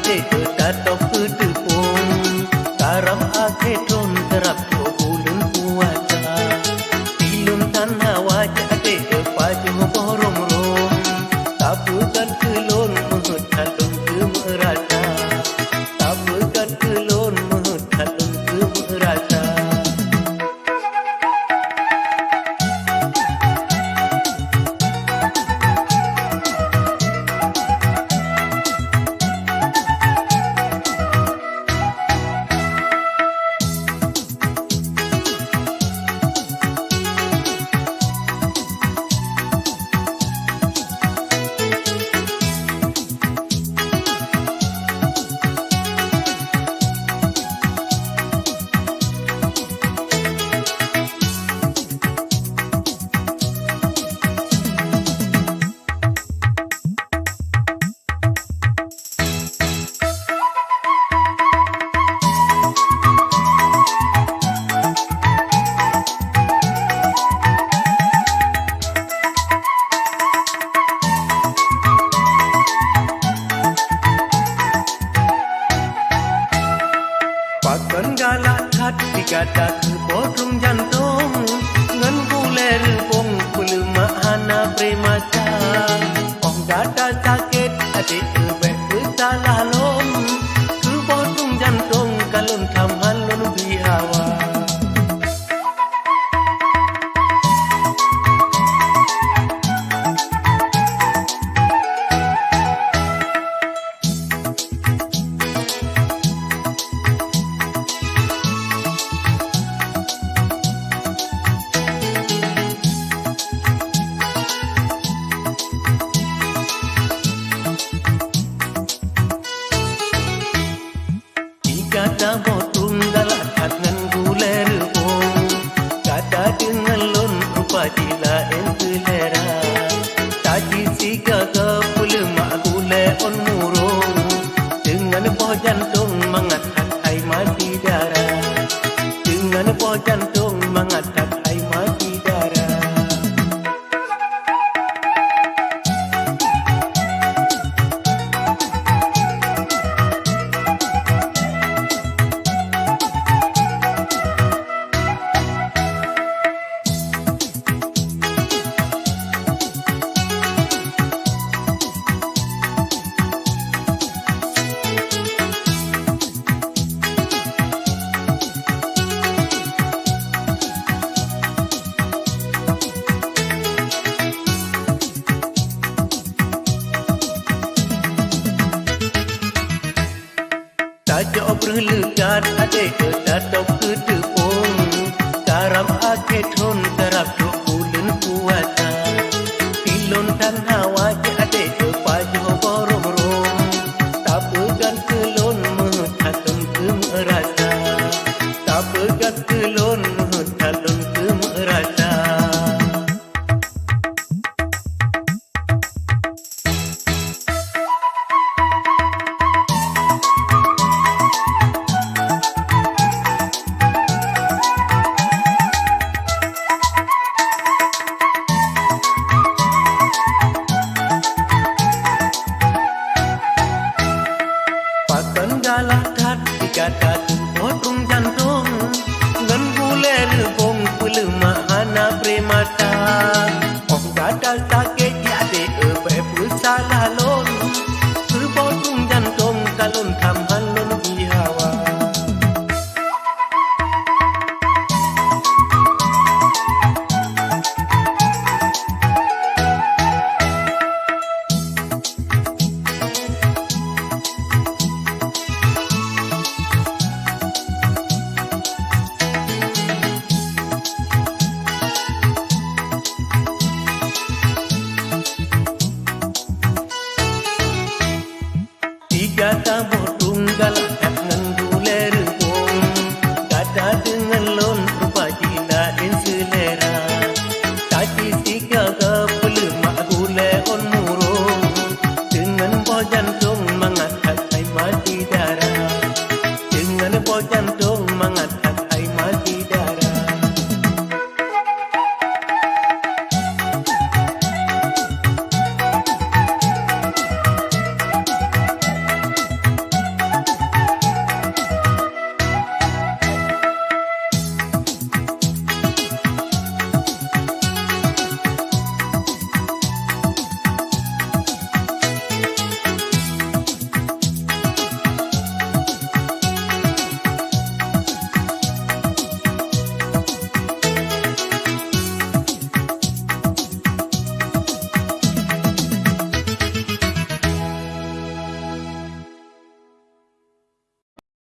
ade tatok tepung karam ake tron terap ulun kuaca tilun tanah wajah ade paju borom rom tapukan kelon menut halun ke merata tapukan kelon menut halun ke merata. Pakan galak hati kata ke bodrum jantung ngan buler pong kulma hana premaca ong dada sakit adik kebek salah lom ke bodrum jantung kalon kamhan lon bihawa. Kata botung galak ngan guler pong kata dengan lon rupa jila entelera taji siga ke pulma gule on murung dengan poh jantung mangat hai mati darah dengan poh jantung mangat hai mati darah. Tajo berlekat ade tatok tepung karam ake tron terap ulun kuaca tilon tanah wajah ade paju borom rom tapegan kelon menut halun ke merasa tapegan kelon menut halun ke merasa. Pakan galak hati kata bodrum jantung ngan buler pong pulma hana